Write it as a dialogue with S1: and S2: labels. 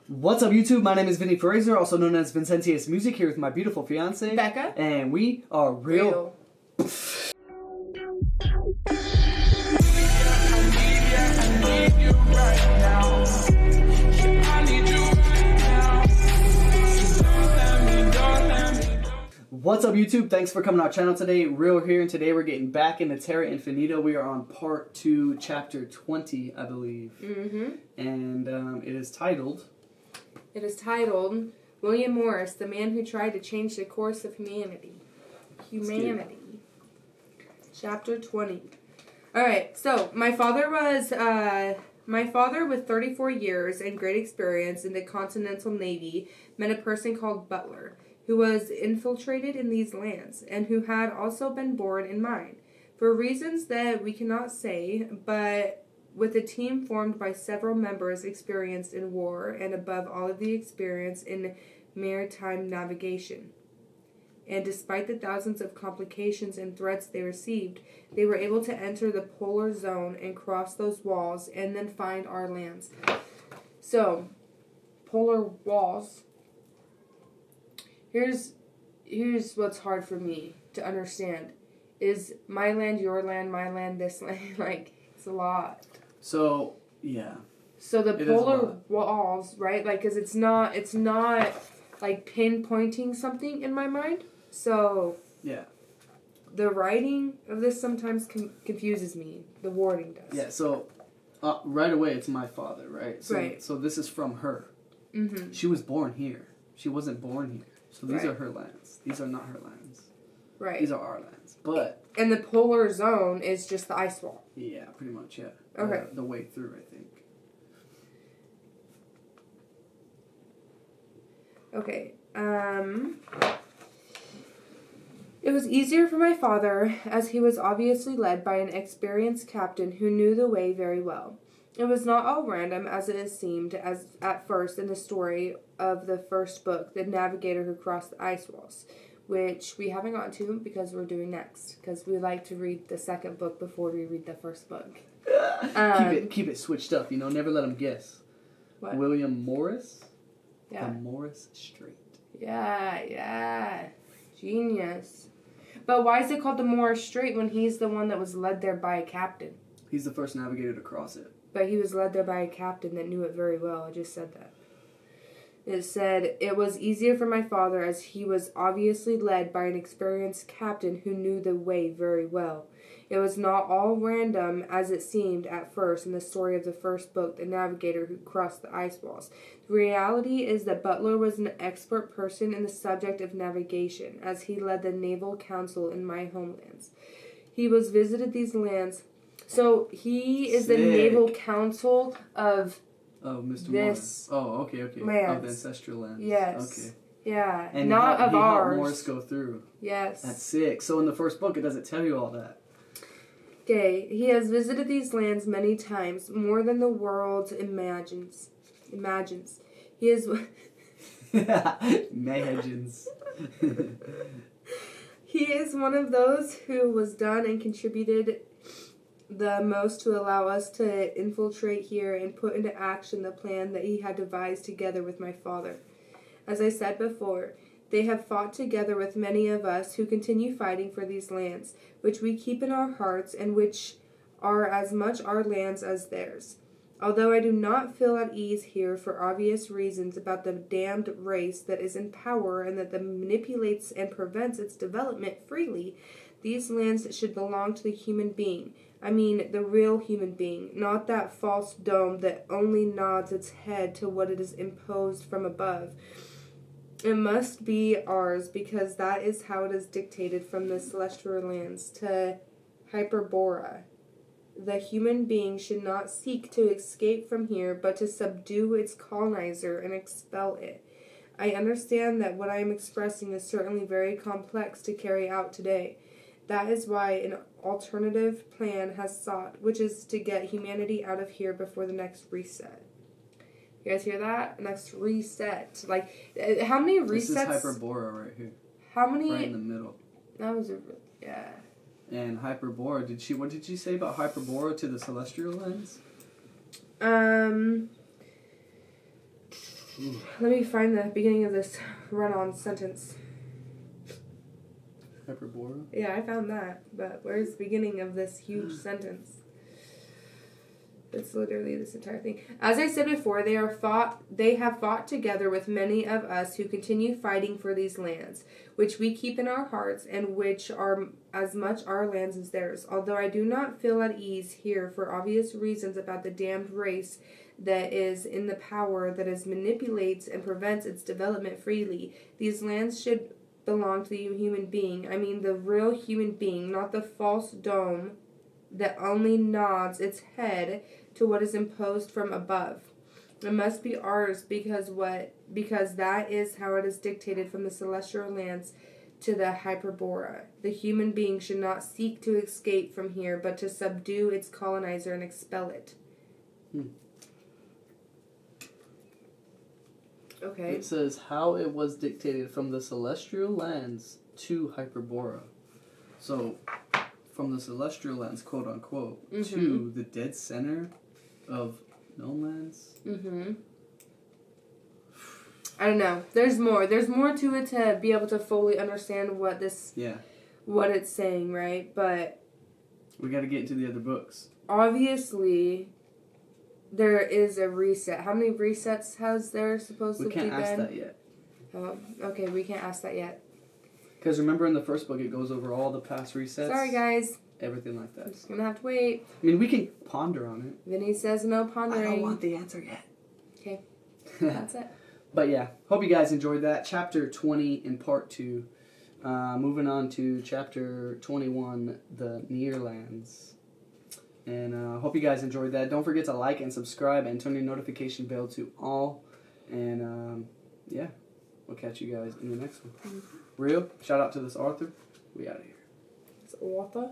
S1: What's up, YouTube? My name is Vinny Fraser, also known as Vincentius Music, here with my beautiful fiance,
S2: Becca.
S1: And we are real. What's up, YouTube? Thanks for coming to our channel today. Real here, and today we're getting back into Terra Infinita. We are on part 2, chapter 20, I believe. And it is titled...
S2: William Morris, the man who tried to change the course of humanity. Chapter 20. Alright, so my father with 34 years and great experience in the Continental Navy met a person called Butler, who was infiltrated in these lands, and who had also been born in mine. For reasons that we cannot say, but with a team formed by several members experienced in war, and above all of the experience in maritime navigation. And despite the thousands of complications and threats they received, they were able to enter the polar zone and cross those walls, and then find our lands. So, polar walls... Here's what's hard for me to understand. Is my land, your land, my land, this land? Like, it's a lot.
S1: So, yeah.
S2: So the polar walls, right? Like, because it's not like pinpointing something in my mind. So,
S1: yeah.
S2: The writing of this sometimes confuses me. The wording does.
S1: Yeah, so right away it's my father, right? So,
S2: right.
S1: So this is from her.
S2: Mm-hmm.
S1: She was born here. She wasn't born here. So these are her lands. These are not her lands.
S2: Right.
S1: These are our lands. But...
S2: And the polar zone is just the ice wall.
S1: Yeah, pretty much, yeah.
S2: Okay.
S1: The way through, I think.
S2: Okay. It was easier for my father, as he was obviously led by an experienced captain who knew the way very well. It was not all random, as it seemed at first in the story of the first book, The Navigator Who Crossed the Ice Walls, which we haven't gotten to because we're doing next, because we like to read the second book before we read the first book.
S1: Keep it switched up, you know, never let them guess.
S2: What?
S1: William Morris?
S2: Yeah.
S1: The Morris Strait.
S2: Yeah. Genius. But why is it called the Morris Strait when he's the one that was led there by a captain?
S1: He's the first navigator to cross it.
S2: But he was led there by a captain that knew it very well. I just said that. It said, it was easier for my father as he was obviously led by an experienced captain who knew the way very well. It was not all random as it seemed at first in the story of the first book, The Navigator Who Crossed the Ice Walls. The reality is that Butler was an expert person in the subject of navigation, as he led the Naval Council in my homelands. He was visited these lands... So, he is the Naval Council of
S1: Mr.
S2: this
S1: Morris. Oh, okay.
S2: lands.
S1: Of the ancestral lands.
S2: Yes.
S1: Okay.
S2: Yeah.
S1: And
S2: not of
S1: he
S2: ours.
S1: helped Morris go through.
S2: Yes.
S1: That's sick. So, in the first book, it doesn't tell you all that.
S2: Okay. He has visited these lands many times, more than the world imagines. He is...
S1: Imagines.
S2: He is one of those who was done and contributed the most to allow us to infiltrate here and put into action the plan that he had devised together with my father. As I said before, they have fought together with many of us who continue fighting for these lands, which we keep in our hearts and which are as much our lands as theirs. Although I do not feel at ease here for obvious reasons about the damned race that is in power and that manipulates and prevents its development freely, these lands should belong to the human being. I mean, the real human being, not that false dome that only nods its head to what it is imposed from above. It must be ours because that is how it is dictated from the celestial lands to Hyperborea. The human being should not seek to escape from here, but to subdue its colonizer and expel it. I understand that what I am expressing is certainly very complex to carry out today. That is why an alternative plan has sought, which is to get humanity out of here before the next reset. You guys hear that? Next reset. Like, how many resets?
S1: This is Hyperborea right here.
S2: How many?
S1: Right in the middle.
S2: That was yeah.
S1: And Hyperborea, what did she say about Hyperborea to the celestial lands? Ooh.
S2: Let me find the beginning of this run-on sentence.
S1: Hyperborea?
S2: Yeah, I found that. But where's the beginning of this huge sentence? It's literally this entire thing. As I said before, they have fought together with many of us who continue fighting for these lands, which we keep in our hearts and which are as much our lands as theirs. Although I do not feel at ease here for obvious reasons about the damned race that is in the power that is manipulates and prevents its development freely. These lands should belong to the human being. I mean the real human being, not the false dome that only nods its head to what is imposed from above. It must be ours because that is how it is dictated from the celestial lands to the Hyperborea. The human being should not seek to escape from here, but to subdue its colonizer and expel it. Okay.
S1: It says how it was dictated from the celestial lands to Hyperborea. So, from the celestial lands, quote unquote, to the dead center of no lands.
S2: I don't know. There's more. There's more to it to be able to fully understand what this.
S1: Yeah.
S2: What it's saying, right? But
S1: we got to get into the other books.
S2: Obviously, there is a reset. How many resets has there supposedly been?
S1: We can't ask that yet.
S2: Oh, okay. We can't ask that yet.
S1: Because remember in the first book, it goes over all the past resets.
S2: Sorry, guys.
S1: Everything like that.
S2: I'm just going to have to wait.
S1: I mean, we can ponder on it.
S2: Vinny says no pondering.
S1: I don't want the answer yet.
S2: Okay. That's it.
S1: But yeah, hope you guys enjoyed that. Chapter 20 in part 2. Moving on to chapter 21, the Near Lands. And hope you guys enjoyed that. Don't forget to like and subscribe and turn your notification bell to all. And yeah, we'll catch you guys in the next one. Real, shout out to this Arthur. We out of here.
S2: It's Arthur.